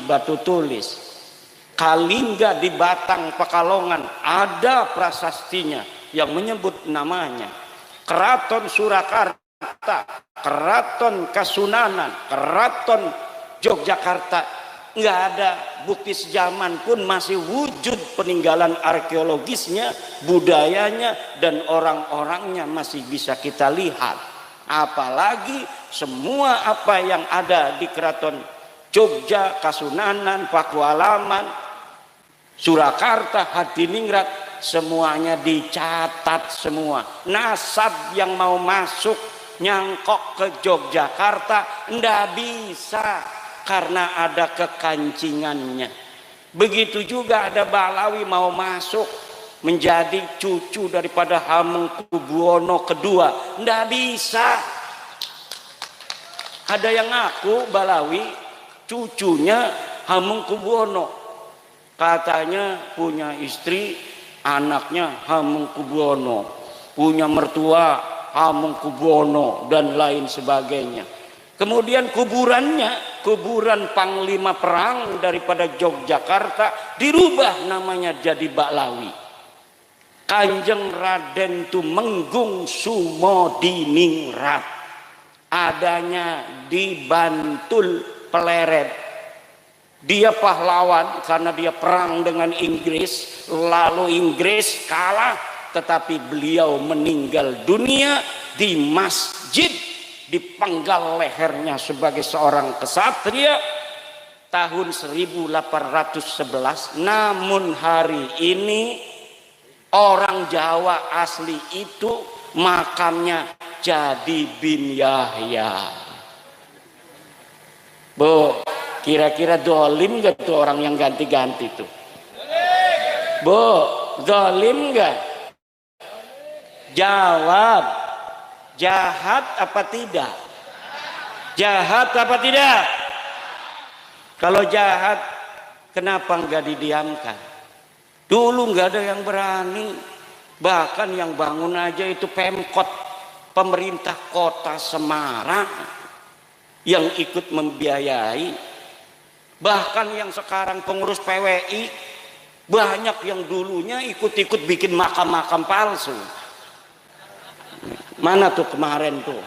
Batu Tulis, Kalingga di Batang Pekalongan ada prasastinya yang menyebut namanya. Keraton Surakarta, Keraton Kasunanan, Keraton Yogyakarta, nggak ada bukti sejaman pun masih wujud peninggalan arkeologisnya, budayanya, dan orang-orangnya masih bisa kita lihat. Apalagi semua apa yang ada di Keraton Jogja, Kasunanan, Pakualaman, Surakarta, Hadiningrat, semuanya dicatat semua. Nasab yang mau masuk nyangkok ke Yogyakarta ndak bisa karena ada kekancingannya. Begitu juga ada Balawi mau masuk menjadi cucu daripada Hamengkubuwono II, ndak bisa. Ada yang ngaku Balawi cucunya Hamengkubuwono, katanya punya istri anaknya Hamengkubuwono, punya mertua Hamengkubuwono, dan lain sebagainya. Kemudian kuburannya, kuburan Panglima Perang daripada Yogyakarta, dirubah namanya jadi Baklawi. Kanjeng Raden Tumenggung Sumodiningrat, adanya di Bantul Pleret. Dia pahlawan karena dia perang dengan Inggris, lalu Inggris kalah, tetapi beliau meninggal dunia di masjid, dipenggal lehernya sebagai seorang kesatria tahun 1811. Namun hari ini orang Jawa asli itu makamnya jadi bin Yahya. Bu, kira-kira dolim gak tuh orang yang ganti-ganti tuh? Bu, dolim gak? Jawab. Jahat apa tidak? Jahat apa tidak? Kalau jahat, kenapa nggak didiamkan? Dulu nggak ada yang berani. Bahkan yang bangun aja itu Pemkot, pemerintah kota Semarang yang ikut membiayai. Bahkan yang sekarang pengurus PWI, banyak yang dulunya ikut-ikut bikin makam-makam palsu. Mana tuh kemarin tuh?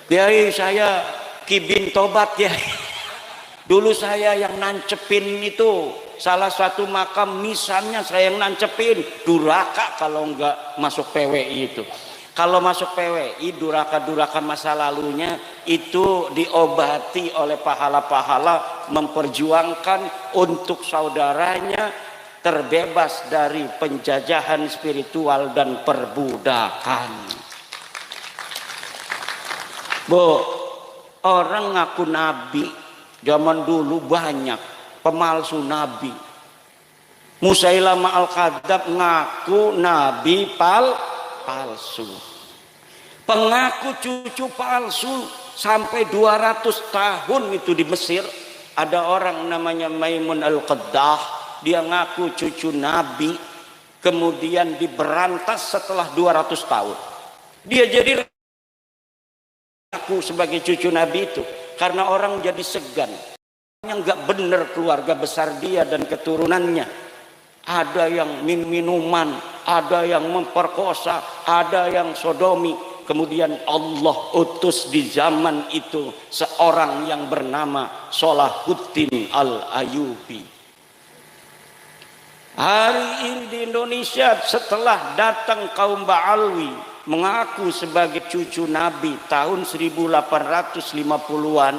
Kiai saya Kibin Tobat ya. Dulu saya yang nancepin itu salah satu makam misalnya, saya yang nancepin. Duraka kalau enggak masuk PWI itu. Kalau masuk PWI, duraka-duraka masa lalunya itu diobati oleh pahala-pahala memperjuangkan untuk saudaranya terbebas dari penjajahan spiritual dan perbudakan. Bu, orang ngaku nabi zaman dulu banyak, pemalsu nabi. Musailamah al-Kadzab ngaku nabi palsu. Pengaku cucu palsu sampai 200 tahun itu di Mesir. Ada orang namanya Maimun al-Qaddah, dia ngaku cucu nabi, kemudian diberantas setelah 200 tahun. Dia jadi ngaku sebagai cucu nabi itu karena orang jadi segan. Yang nggak benar keluarga besar dia dan keturunannya. Ada yang minuman, ada yang memperkosa, ada yang sodomi. Kemudian Allah utus di zaman itu seorang yang bernama Salahuddin Al-Ayyubi. Hari ini di Indonesia setelah datang kaum Ba'alwi mengaku sebagai cucu Nabi tahun 1850-an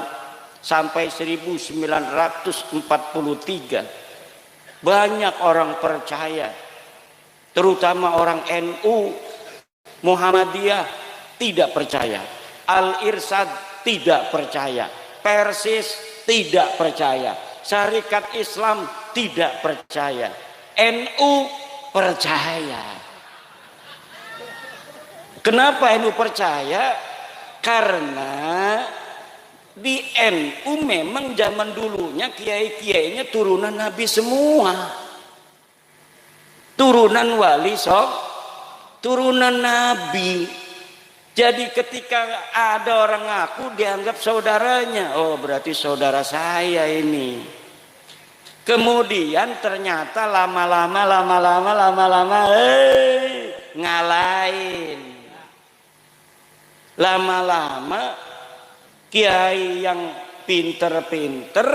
sampai 1943, banyak orang percaya, terutama orang NU, Muhammadiyah tidak percaya, Al-Irsyad tidak percaya, Persis tidak percaya, Syarikat Islam tidak percaya, NU percaya. Kenapa NU percaya? Karena di NU memang zaman dulunya kiai-kiainya turunan Nabi semua, turunan wali turunan Nabi. Jadi ketika ada orang ngaku dianggap saudaranya, oh berarti saudara saya ini. Kemudian ternyata lama-lama ngalahin. Lama-lama kiai yang pinter-pinter,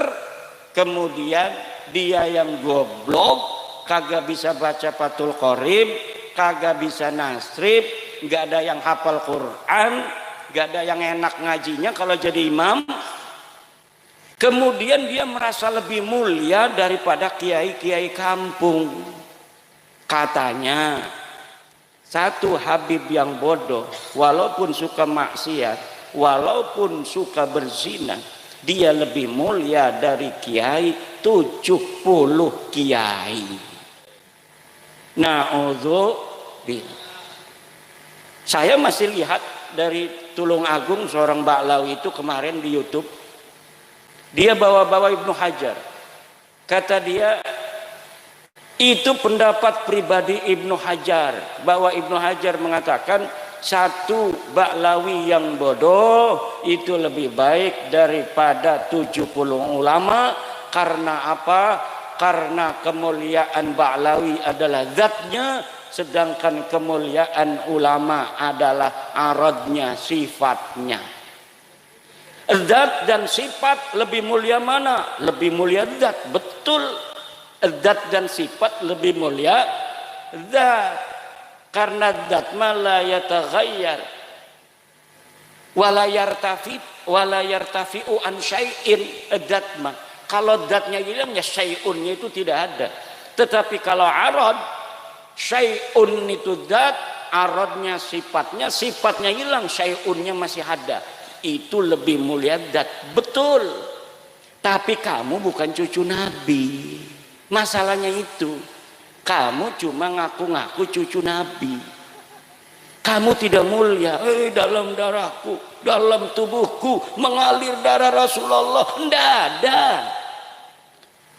kemudian dia yang goblok, kagak bisa baca Fathul Qorib, kagak bisa nasrib, nggak ada yang hafal Quran, nggak ada yang enak ngajinya kalau jadi imam. Kemudian dia merasa lebih mulia daripada kiai-kiai kampung. Katanya, satu Habib yang bodoh, walaupun suka maksiat, walaupun suka berzina, dia lebih mulia dari kiai 70 kiai. Na'udzubillah. Saya masih lihat dari Tulung Agung seorang Ba'lawi itu kemarin di YouTube. Dia bawa-bawa Ibnu Hajar. Kata dia, itu pendapat pribadi Ibnu Hajar, bahwa Ibnu Hajar mengatakan satu Ba'lawi yang bodoh itu lebih baik daripada 70 ulama. Karena apa? Karena kemuliaan Ba'lawi adalah zatnya, sedangkan kemuliaan ulama adalah aradnya, sifatnya. Zat dan sifat lebih mulia mana? Lebih mulia zat, betul. Zat dan sifat lebih mulia zat. Karena zat ma la yataghayyar wala yartafi'u an syai'in. Zat ma, kalau zatnya hilang ya syai'unnya itu tidak ada. Tetapi kalau arad, syai'un itu zat, aradnya sifatnya hilang, syai'unnya masih ada. Itu lebih mulia zat, betul. Tapi kamu bukan cucu Nabi. Masalahnya itu, kamu cuma ngaku-ngaku cucu Nabi. Kamu tidak mulia. Dalam darahku, dalam tubuhku mengalir darah Rasulullah. Tidak ada.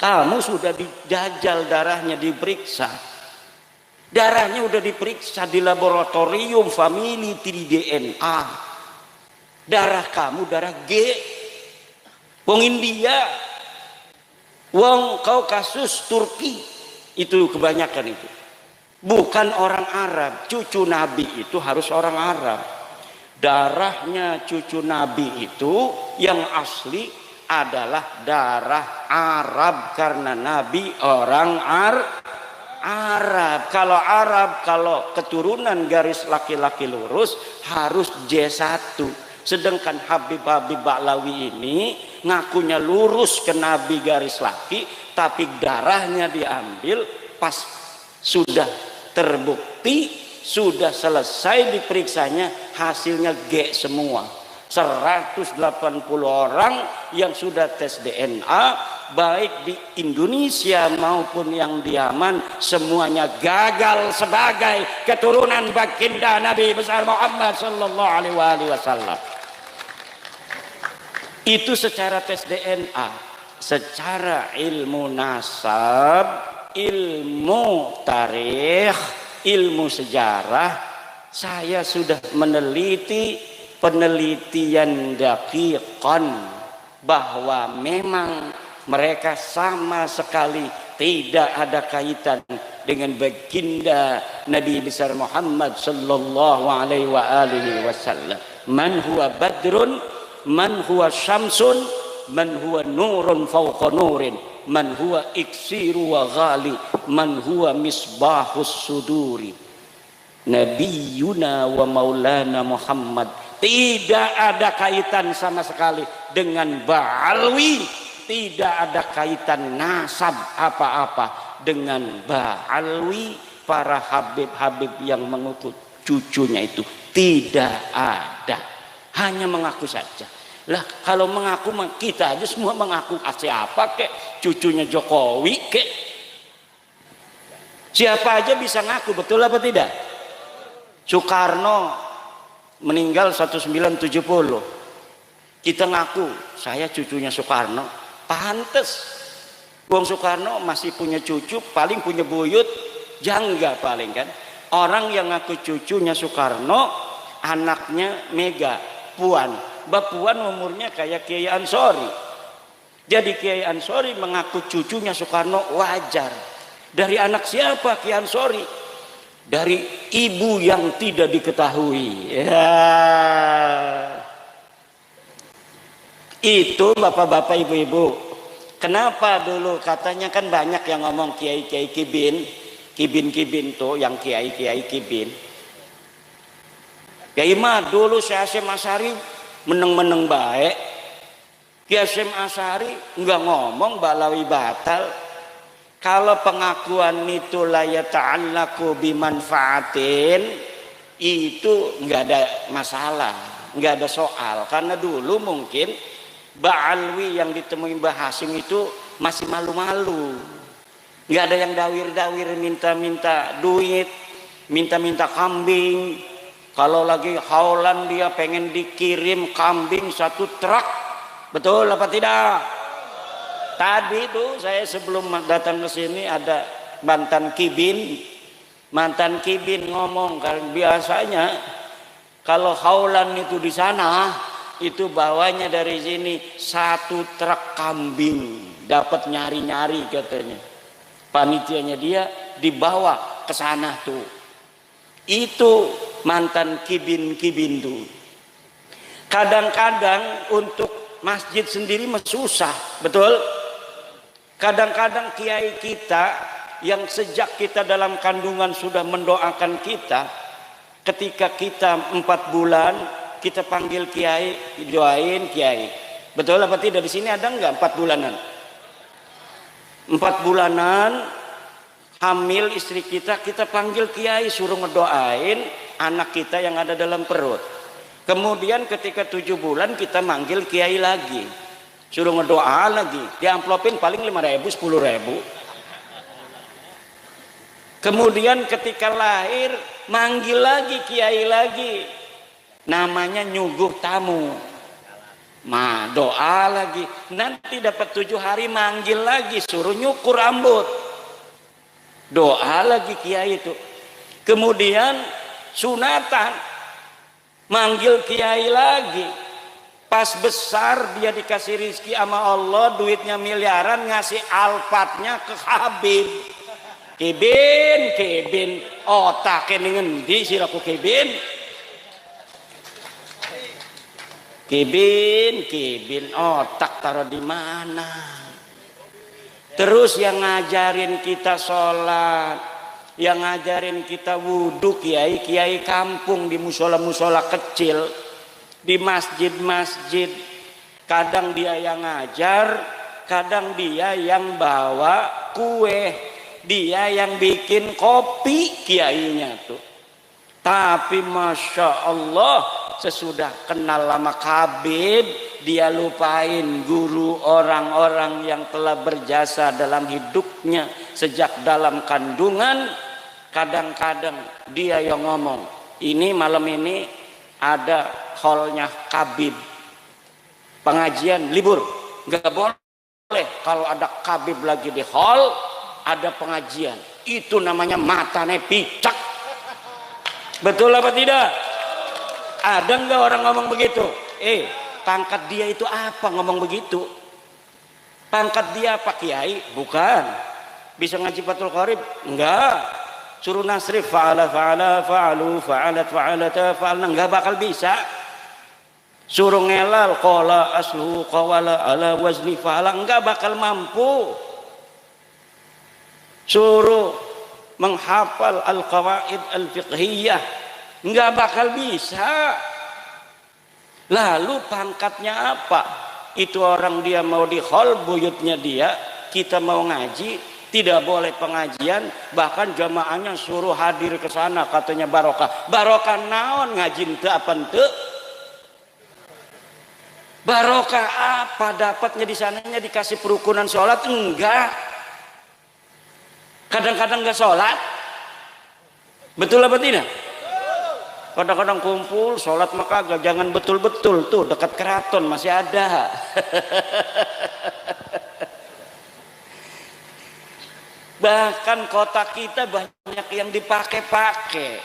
Kamu sudah dijajal darahnya, diperiksa. Darahnya udah diperiksa di laboratorium family 3D DNA. Darah kamu darah G. Wong India, wong Kaukasus, Turki, itu kebanyakan itu. Bukan orang Arab. Cucu Nabi itu harus orang Arab. Darahnya cucu Nabi itu yang asli adalah darah Arab, karena Nabi orang Arab. Kalau Arab, kalau keturunan garis laki-laki lurus harus J1. Sedangkan Habib-Habib Ba'lawi ini ngakunya lurus ke Nabi garis laki, tapi darahnya diambil pas sudah terbukti, sudah selesai diperiksanya, hasilnya G semua. 180 orang yang sudah tes DNA, baik di Indonesia maupun yang di Yaman, semuanya gagal sebagai keturunan baginda Nabi besar Muhammad sallallahu alaihi wasallam. Itu secara tes DNA. Secara ilmu nasab, ilmu tarikh, ilmu sejarah, saya sudah meneliti penelitian daqiqan bahwa memang mereka sama sekali tidak ada kaitan dengan baginda Nabi besar Muhammad sallallahu alaihi wasallam. Man huwa badrun, man huwa syamsun, man huwa nurun fawqa nurin, man huwa iksiru wa ghali, man huwa misbahus suduri. Nabiyuna wa maulana Muhammad tidak ada kaitan sama sekali dengan Ba'alwi, tidak ada kaitan nasab apa-apa dengan Ba'alwi. Para habib-habib yang mengutuk cucunya itu tidak ada, hanya mengaku saja. Lah kalau mengaku kita aja semua mengaku, siapa kek cucunya Jokowi kek, siapa aja bisa ngaku, betul apa tidak? Soekarno meninggal 1970, kita ngaku saya cucunya Soekarno, pantes. Wong Soekarno masih punya cucu, paling punya buyut, jangga paling kan. Orang yang ngaku cucunya Soekarno anaknya Mega, Puan. Mbak Puan umurnya kayak Kiai Ansori. Jadi Kiai Ansori mengaku cucunya Soekarno wajar. Dari anak siapa Kiai Ansori? Dari ibu yang tidak diketahui. Ya. Itu bapak-bapak ibu-ibu. Kenapa dulu katanya kan banyak yang ngomong kiai-kiai kibin tuh yang kiai-kiai kibin. Kiai mah dulu Syekh Hasyim Asy'ari meneng-meneng baik. Kiai Hasyim Asy'ari enggak ngomong balawi batal. Kalau pengakuan itu la yata'allaku bimanfaatin itu enggak ada masalah, enggak ada soal karena dulu mungkin Ba'alwi yang ditemui Mbah Hasyim itu masih malu-malu, nggak ada yang dawir-dawir minta-minta duit, minta-minta kambing. Kalau lagi haulan dia pengen dikirim kambing 1 truk, betul apa tidak? Tadi tuh saya sebelum datang ke sini ada mantan kibin ngomong kan biasanya kalau haulan itu di sana itu bawanya dari sini 1 truk kambing, dapat nyari-nyari katanya. Panitianya dia dibawa ke sana tuh. Itu mantan kibin tuh. Kadang-kadang untuk masjid sendiri susah, betul? Kadang-kadang kiai kita yang sejak kita dalam kandungan sudah mendoakan kita, ketika kita 4 bulan kita panggil kiai, doain kiai. Betul apa tidak? Di sini ada enggak 4 bulanan? 4 bulanan hamil istri kita panggil kiai, suruh ngedoain anak kita yang ada dalam perut. Kemudian ketika 7 bulan kita manggil kiai lagi, suruh ngedoa lagi. Diamplopin paling 5.000, 10.000. Kemudian ketika lahir manggil lagi kiai lagi. Namanya nyuguh tamu, doa lagi. Nanti dapat 7 hari manggil lagi, suruh nyukur rambut, doa lagi kiai itu. Kemudian sunatan, manggil kiai lagi. Pas besar dia dikasih rizki sama Allah, duitnya miliaran, ngasih alfatnya ke Habib. Kibin otaknya ngendi siraku kibin. Kibin otak taruh di mana? Terus yang ngajarin kita sholat, yang ngajarin kita wudhu kiai kampung di musola kecil, di masjid. Kadang dia yang ngajar, kadang dia yang bawa kue, dia yang bikin kopi kiainya tuh. Tapi masya Allah, sesudah kenal lama Habib, dia lupain guru orang-orang yang telah berjasa dalam hidupnya sejak dalam kandungan. Kadang-kadang dia yang ngomong, ini malam ini ada hallnya Habib, pengajian libur, nggak boleh kalau ada Habib lagi di hall ada pengajian, itu namanya matane picak. Betul apa tidak? Ada nggak orang ngomong begitu? Pangkat dia itu apa ngomong begitu? Pangkat dia apa kiai? Bukan. Bisa ngaji Fathul Qorib? Enggak. Suruh nasrif fa'ala fa'alu fa'alna, enggak bakal bisa. Suruh ngelal qala asluhu qawala ala wazni fa'ala, enggak bakal mampu. Suruh menghafal al-qawaid al-fiqhiyah, enggak bakal bisa. Lalu pangkatnya apa? Itu orang dia mau di hall buyutnya dia, kita mau ngaji, tidak boleh pengajian, bahkan jamaahnya suruh hadir ke sana, katanya barokah. Barokah naon ngaji teu apa teu? Barokah apa dapatnya di sananya? Dikasih perukunan sholat? Enggak. Kadang-kadang nggak sholat, betul apa tidak? Kadang-kadang kumpul sholat maka agak, jangan betul-betul tuh dekat keraton masih ada. Bahkan kota kita banyak yang dipakai-pakai.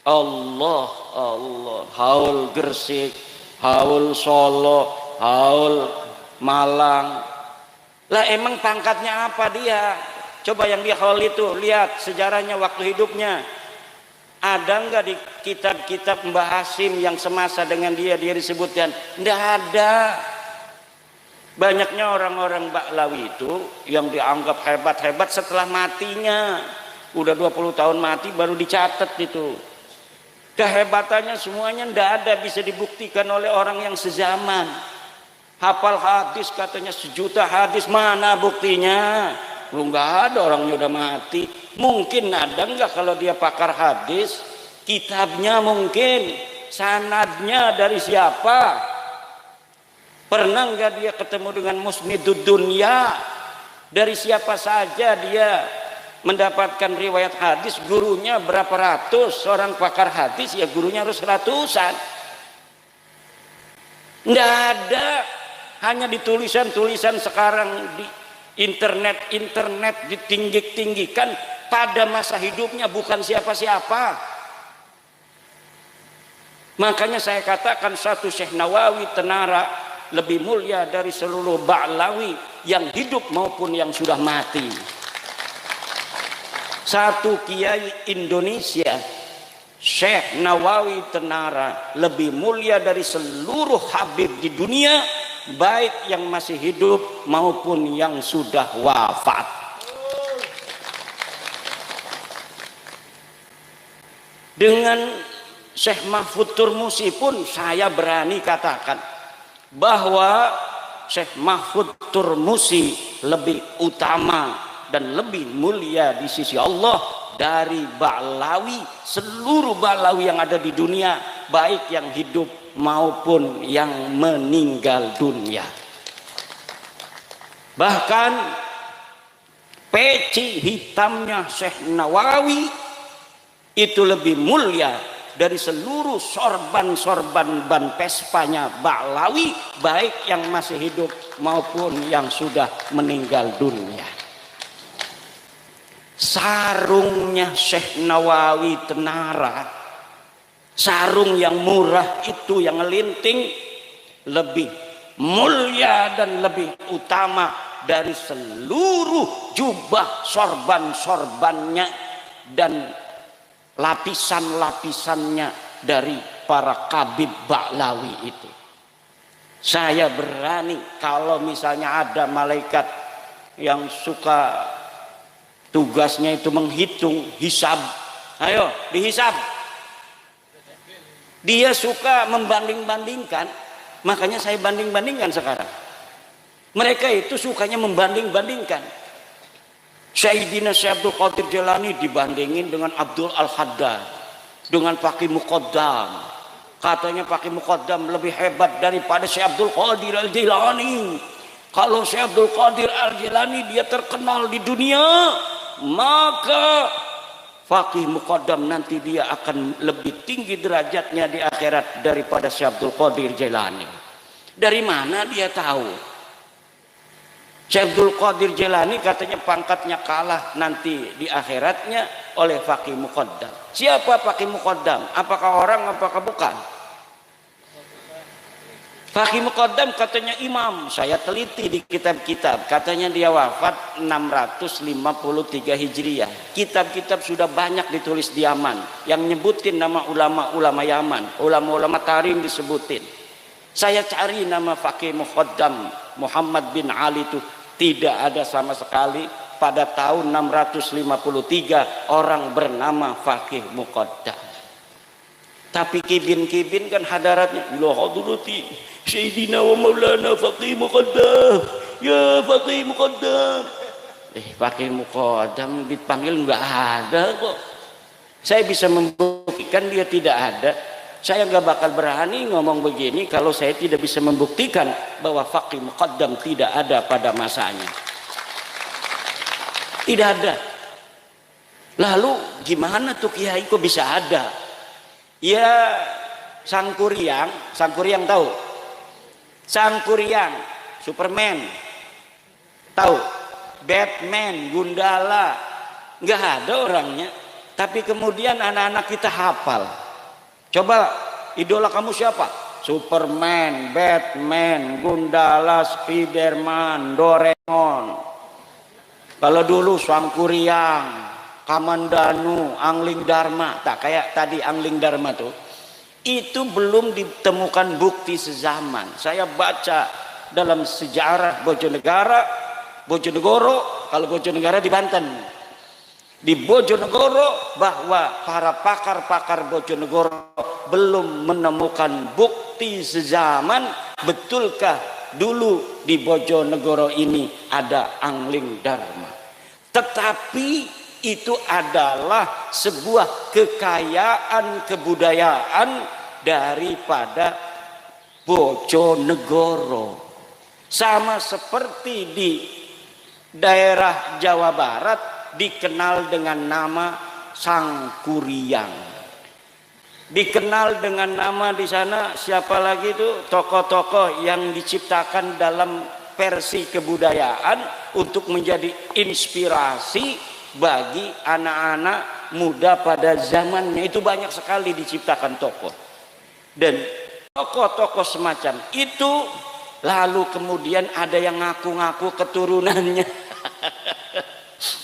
Allah, Allah, haul Gresik, haul Solo, haul Malang. Lah emang pangkatnya apa dia? Coba yang di haul itu lihat sejarahnya waktu hidupnya. Ada enggak di kitab-kitab Mbah Hasim yang semasa dengan dia disebutkan? Enggak ada. Banyaknya orang-orang Ba'lawi itu yang dianggap hebat-hebat setelah matinya. Udah 20 tahun mati baru dicatat itu. Kehebatannya semuanya enggak ada bisa dibuktikan oleh orang yang sezaman. Hafal hadis katanya 1 juta hadis, mana buktinya? Lu enggak ada, orangnya udah mati. Mungkin ada enggak kalau dia pakar hadis? Kitabnya mungkin, sanadnya dari siapa? Pernah enggak dia ketemu dengan musnidud dunya? Dari siapa saja dia mendapatkan riwayat hadis? Gurunya berapa ratus? Seorang pakar hadis ya gurunya harus ratusan. Enggak ada, hanya di tulisan-tulisan sekarang di internet ditinggi-tinggikan. Pada masa hidupnya bukan siapa-siapa. Makanya saya katakan satu Syekh Nawawi Tenara lebih mulia dari seluruh Ba'lawi yang hidup maupun yang sudah mati. Satu kiai Indonesia Syekh Nawawi Tenara lebih mulia dari seluruh habib di dunia, baik yang masih hidup maupun yang sudah wafat. Dengan Syekh Mahfud Turmusi pun saya berani katakan bahwa Syekh Mahfud Turmusi lebih utama dan lebih mulia di sisi Allah dari Ba'lawi, seluruh Ba'lawi yang ada di dunia, baik yang hidup maupun yang meninggal dunia. Bahkan peci hitamnya Syekh Nawawi itu lebih mulia dari seluruh sorban-sorban ban pespanya Ba'lawi, baik yang masih hidup maupun yang sudah meninggal dunia. Sarungnya Syekh Nawawi Tenara, sarung yang murah itu yang linting, lebih mulia dan lebih utama dari seluruh jubah sorban-sorbannya dan lapisan-lapisannya dari para kabib Ba'lawi itu. Saya berani kalau misalnya ada malaikat yang suka tugasnya itu menghitung, hisab, ayo dihisab. Dia suka membanding-bandingkan, makanya saya banding-bandingkan sekarang. Mereka itu sukanya membanding-bandingkan. Sayyidina Syekh Abdul Qadir Jailani dibandingin dengan Abdul Al-Haddad, dengan Faqih Muqaddam. Katanya Faqih Muqaddam lebih hebat daripada Syekh Abdul Qadir Al-Jailani. Kalau Syekh Abdul Qadir Al-Jailani dia terkenal di dunia, maka Faqih Muqaddam nanti dia akan lebih tinggi derajatnya di akhirat daripada Syekh Abdul Qadir Jailani. Dari mana dia tahu? Syekh Abdul Qadir Jailani katanya pangkatnya kalah nanti di akhiratnya oleh Faqih Muqaddam. Siapa Faqih Muqaddam? Apakah orang, apakah bukan? Faqih Muqaddam katanya imam. Saya teliti di kitab-kitab, katanya dia wafat 653 Hijriah. Kitab-kitab sudah banyak ditulis di Yaman yang nyebutin nama ulama-ulama Yaman, ulama-ulama Tarim disebutin. Saya cari nama Faqih Muqaddam Muhammad bin Ali itu tidak ada sama sekali. Pada tahun 653 orang bernama Faqih Muqaddam. Tapi kibin-kibin kan hadaratnya ila hadrati Sayyidina wa Maulana Faqih Muqaddam, ya Faqih Muqaddam. Faqih Muqaddam dipanggil nggak ada kok. Saya bisa membuktikan dia tidak ada. Saya nggak bakal berani ngomong begini kalau saya tidak bisa membuktikan bahwa Faqih Muqaddam tidak ada pada masanya. Tidak ada. Lalu gimana tuh kiai kok bisa ada? Ya Sangkuriang tahu? Sangkuriang, Superman, tahu? Batman, Gundala, nggak ada orangnya. Tapi kemudian anak-anak kita hafal. Coba idola kamu siapa? Superman, Batman, Gundala, Spiderman, Doraemon. Kalau dulu Sangkuriang, Kamandanu, Angling Dharma, tak kayak tadi Angling Dharma tuh. Itu belum ditemukan bukti sezaman. Saya baca dalam sejarah Bojonegoro, kalau Bojonegoro di Banten. Di Bojonegoro bahwa para pakar-pakar Bojonegoro belum menemukan bukti sezaman betulkah dulu di Bojonegoro ini ada Angling Dharma. Tetapi itu adalah sebuah kekayaan kebudayaan daripada Bojonegoro. Sama seperti di daerah Jawa Barat dikenal dengan nama Sangkuriang. Dikenal dengan nama di sana siapa lagi itu tokoh-tokoh yang diciptakan dalam versi kebudayaan untuk menjadi inspirasi bagi anak-anak muda pada zamannya. Itu banyak sekali diciptakan tokoh, dan tokoh-tokoh semacam itu lalu kemudian ada yang ngaku-ngaku keturunannya.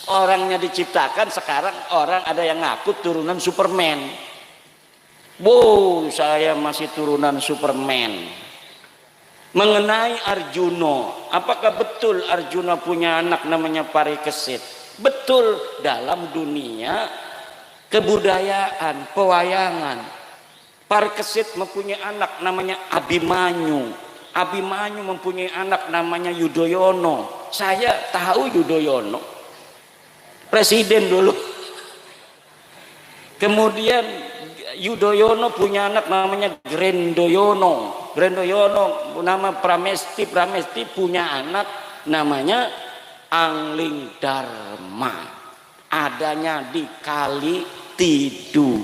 Orangnya diciptakan, sekarang orang ada yang ngaku turunan Superman. Wow, saya masih turunan Superman. Mengenai Arjuna, apakah betul Arjuna punya anak namanya Parikesit? Betul, dalam dunia kebudayaan, pewayangan, Parikesit mempunyai anak namanya Abimanyu. Abimanyu mempunyai anak namanya Yudhoyono. Saya tahu Yudhoyono, presiden dulu. Kemudian Yudhoyono punya anak namanya Grendoyono. Grendoyono nama Pramesti. Pramesti punya anak namanya Angling Dharma. Adanya di Kali Tidu.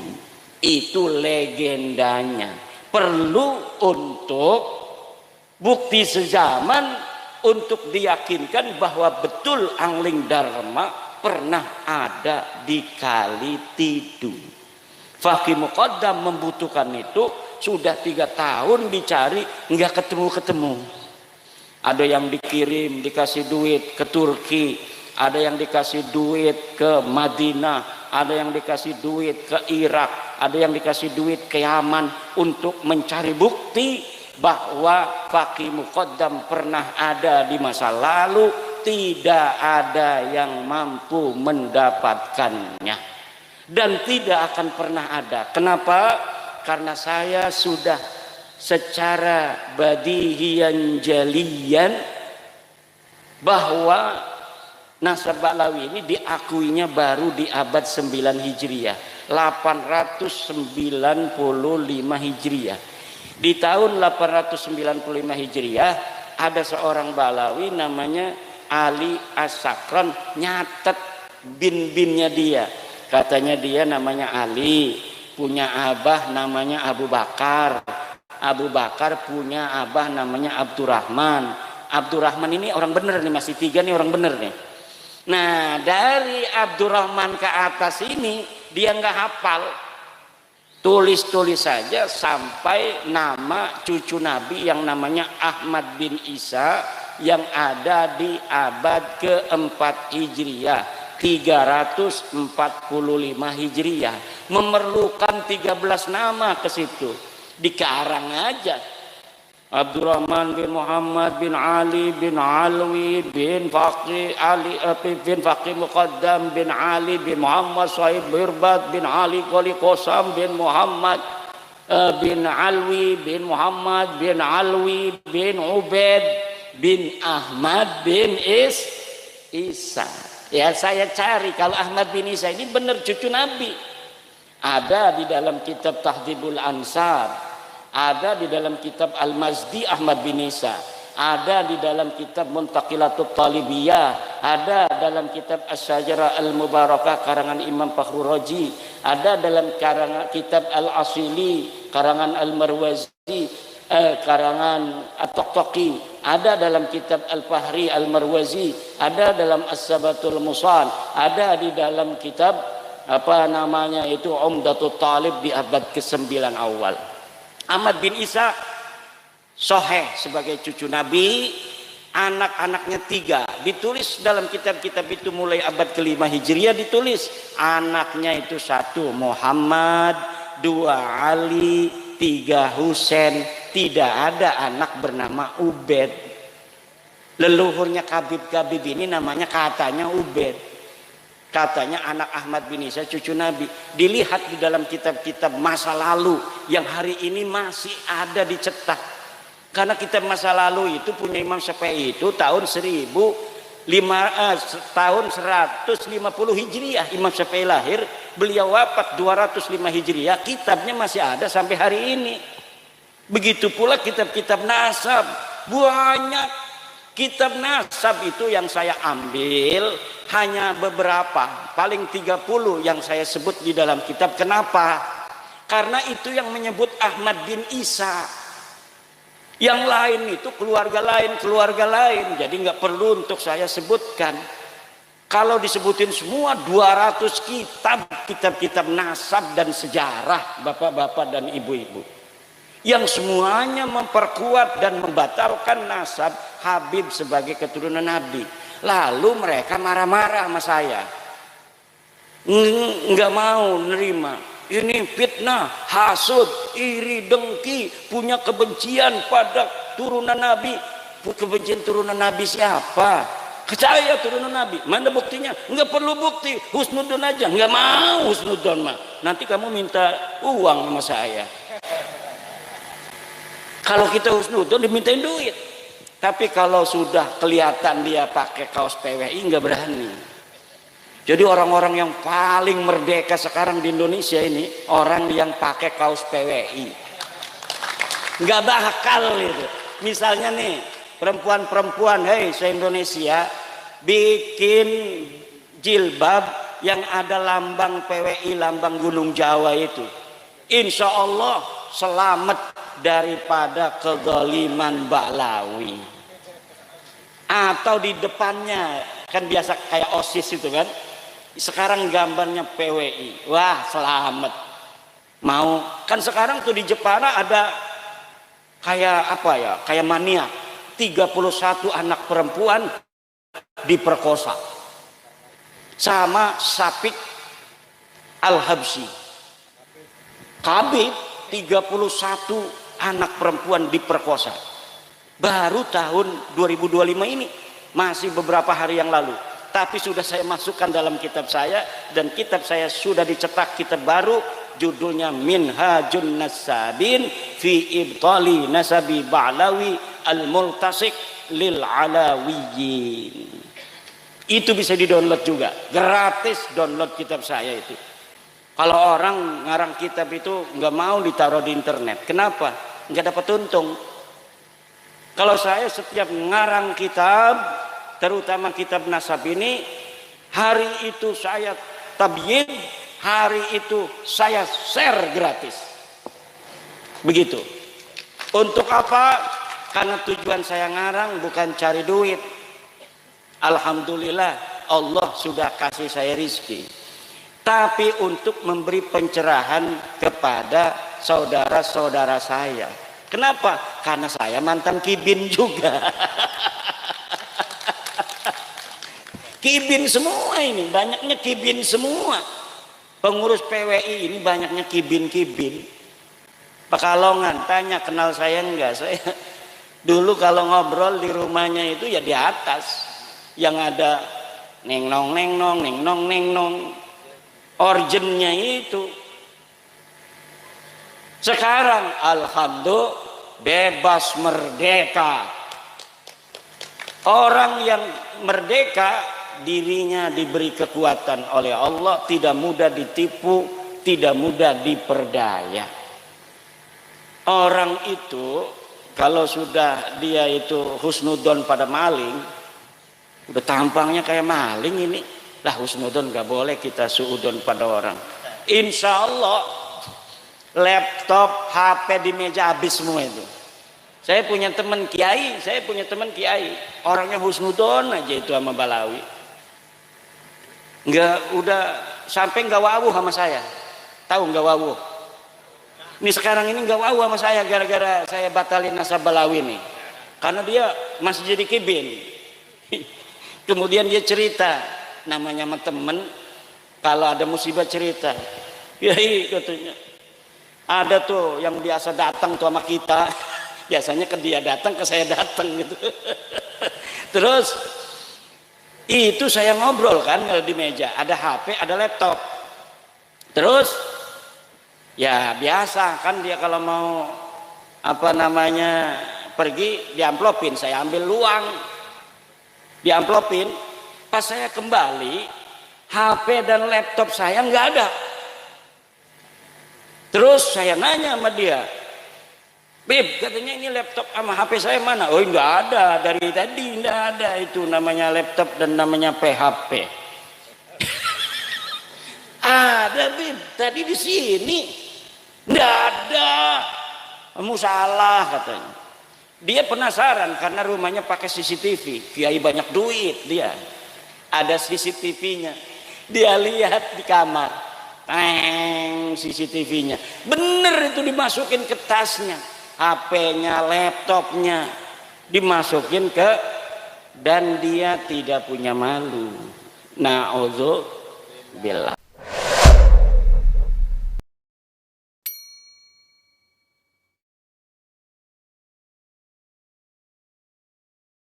Itu legendanya. Perlu untuk bukti sezaman untuk diyakinkan bahwa betul Angling Dharma pernah ada di Kali Tidu. Fakih Muqaddam membutuhkan itu sudah 3 tahun dicari, nggak ketemu-ketemu. Ada yang dikirim dikasih duit ke Turki, ada yang dikasih duit ke Madinah, ada yang dikasih duit ke Irak, ada yang dikasih duit ke Yaman untuk mencari bukti bahwa Fakih Muqaddam pernah ada di masa lalu. Tidak ada yang mampu mendapatkannya dan tidak akan pernah ada. Kenapa? Karena saya sudah secara badihiyan jalian bahwa nasab Ba'lawi ini diakuinya baru di abad 9 Hijriah, 895 Hijriah. Di tahun 895 Hijriah ada seorang Ba'lawi namanya Ali As-Sakran nyatet bin-binnya dia. Katanya dia namanya Ali, punya abah namanya Abu Bakar. Abu Bakar punya abah namanya Abdurrahman. Abdurrahman ini orang bener nih, masih 3 nih orang bener nih. Nah, dari Abdurrahman ke atas ini dia nggak hafal. Tulis-tulis saja sampai nama cucu Nabi yang namanya Ahmad bin Isa yang ada di abad keempat Hijriah, 345 Hijriah. Memerlukan 13 nama ke situ. Dikarang aja. Abdurrahman bin Muhammad bin Ali bin Alwi bin Faqih Ali bin Faqih Muqaddam bin Ali bin Muhammad Sahib Birbat bin Ali Qali Qosam bin Muhammad bin Alwi bin Muhammad bin Alwi bin Ubaid bin Ahmad bin Isa. Ya, saya cari kalau Ahmad bin Isa ini benar cucu Nabi. Ada di dalam kitab Tahdhibul Ansar, ada di dalam kitab Al-Mazdi Ahmad bin Isa, ada di dalam kitab Muntaqilatut Talibiyah, ada dalam kitab As-Syajarah Al-Mubarakah karangan Imam Fakhrur Razi, ada dalam karangan kitab Al-Asili karangan Al-Marwazi, karangan At-Taqtaqi, ada dalam kitab Al-Fahri Al-Marwazi, ada dalam As-Sabatul Musal, ada di dalam kitab apa namanya itu, Umdatul Talib di abad ke-9 awal. Ahmad bin Isa Soheh sebagai cucu Nabi, anak-anaknya 3, ditulis dalam kitab-kitab itu mulai abad ke-5 Hijriah ditulis. Anaknya itu 1 Muhammad, 2 Ali, 3 Husain, tidak ada anak bernama Ubed. Leluhurnya Khabib ini namanya katanya Ubed. Katanya anak Ahmad bin Isa cucu Nabi. Dilihat di dalam kitab-kitab masa lalu yang hari ini masih ada dicetak. Karena kitab masa lalu itu punya Imam Syafi'i itu tahun 150 Hijriah Imam Syafi'i lahir, beliau wafat 205 Hijriah, kitabnya masih ada sampai hari ini. Begitu pula kitab-kitab nasab, banyak kitab nasab itu yang saya ambil hanya beberapa, paling 30 yang saya sebut di dalam kitab. Kenapa? Karena itu yang menyebut Ahmad bin Isa. Yang lain itu keluarga lain, jadi nggak perlu untuk saya sebutkan. Kalau disebutin semua 200 kitab nasab dan sejarah bapak-bapak dan ibu-ibu, yang semuanya memperkuat dan membatalkan nasab Habib sebagai keturunan Nabi. Lalu mereka marah-marah sama saya, nggak mau nerima. Ini fitnah, hasud, iri, dengki, punya kebencian pada turunan Nabi. Kebencian turunan Nabi siapa? Saya turunan Nabi. Mana buktinya? Nggak perlu bukti, husnudon aja. Nggak mau husnudon mah. Nanti kamu minta uang sama saya. Kalau kita husnudon dimintain duit. Tapi kalau sudah kelihatan dia pakai kaos PWI nggak berani. Jadi orang-orang yang paling merdeka sekarang di Indonesia ini orang yang pakai kaos PWI. Nggak bakal itu. Misalnya nih perempuan-perempuan, hei se-Indonesia, bikin jilbab yang ada lambang PWI, lambang Gunung Jawa itu. Insya Allah selamat daripada kezaliman Baklawi. Atau di depannya kan biasa kayak OSIS itu kan, sekarang gambarnya PWI. Wah selamat. Mau kan sekarang tuh di Jepara ada kayak apa ya, kayak mania 31 anak perempuan diperkosa sama Sapik Al-Habsyi. Khabib 31 anak perempuan diperkosa baru tahun 2025 ini, masih beberapa hari yang lalu. Tapi sudah saya masukkan dalam kitab saya, dan kitab saya sudah dicetak kitab baru, judulnya Minhajun Nasabin fi Ibtali Nasabi Ba'lawi Al-Multasik Lil Alawiyin. Itu bisa di-download juga, gratis download kitab saya itu. Kalau orang ngarang kitab itu nggak mau ditaruh di internet, kenapa? Nggak dapat untung. Kalau saya setiap ngarang kitab, terutama kitab nasab ini, hari itu saya tabyin, hari itu saya share gratis. Begitu. Untuk apa? Karena tujuan saya ngarang bukan cari duit. Alhamdulillah Allah sudah kasih saya rizki. Tapi untuk memberi pencerahan kepada saudara-saudara saya. Kenapa? Karena saya mantan kibin juga. Kibin semua ini, banyaknya kibin semua. Pengurus PWI ini banyaknya kibin-kibin. Pekalongan, tanya kenal saya enggak? Saya dulu kalau ngobrol di rumahnya itu ya di atas, yang ada neng nong neng nong neng nong neng nong, orjennya itu. Sekarang alhamdulillah bebas merdeka. Orang yang merdeka dirinya diberi kekuatan oleh Allah, tidak mudah ditipu, tidak mudah diperdaya. Orang itu kalau sudah dia itu husnudon pada maling, udah tampangnya kayak maling ini, lah husnudon gak boleh kita suudon pada orang. Insya Allah laptop, HP di meja habis semua itu. Saya punya teman kiai, orangnya husnudon aja itu sama Balawi. nggak, udah sampai nggak wawuh sama saya. Tahu nggak wawuh? Ini sekarang ini nggak wawuh sama saya gara-gara saya batalin nasabah Balawi nih. Karena dia masih jadi kibin. Kemudian dia cerita, namanya sama temen, kalau ada musibah cerita. Yai katanya, ada tuh yang biasa datang tuh sama kita. Biasanya ke dia datang, ke saya datang gitu. Terus itu saya ngobrol kan di meja, ada HP, ada laptop. Terus ya biasa kan dia kalau mau apa namanya pergi diamplopin, saya ambil uang, diamplopin. Pas saya kembali, HP dan laptop saya nggak ada. Terus saya nanya sama dia, Bib, katanya ini laptop sama HP saya mana? Oh nggak ada, dari tadi nggak ada, itu namanya laptop dan namanya PHP. Ada Bib, tadi di sini nggak ada, kamu salah katanya. Dia penasaran karena rumahnya pakai CCTV, Kiai banyak duit dia, ada CCTV-nya, dia lihat di kamar, CCTV-nya, bener itu dimasukin ke tasnya. HP-nya, laptopnya dimasukin ke, dan dia tidak punya malu. Na'udzubillah.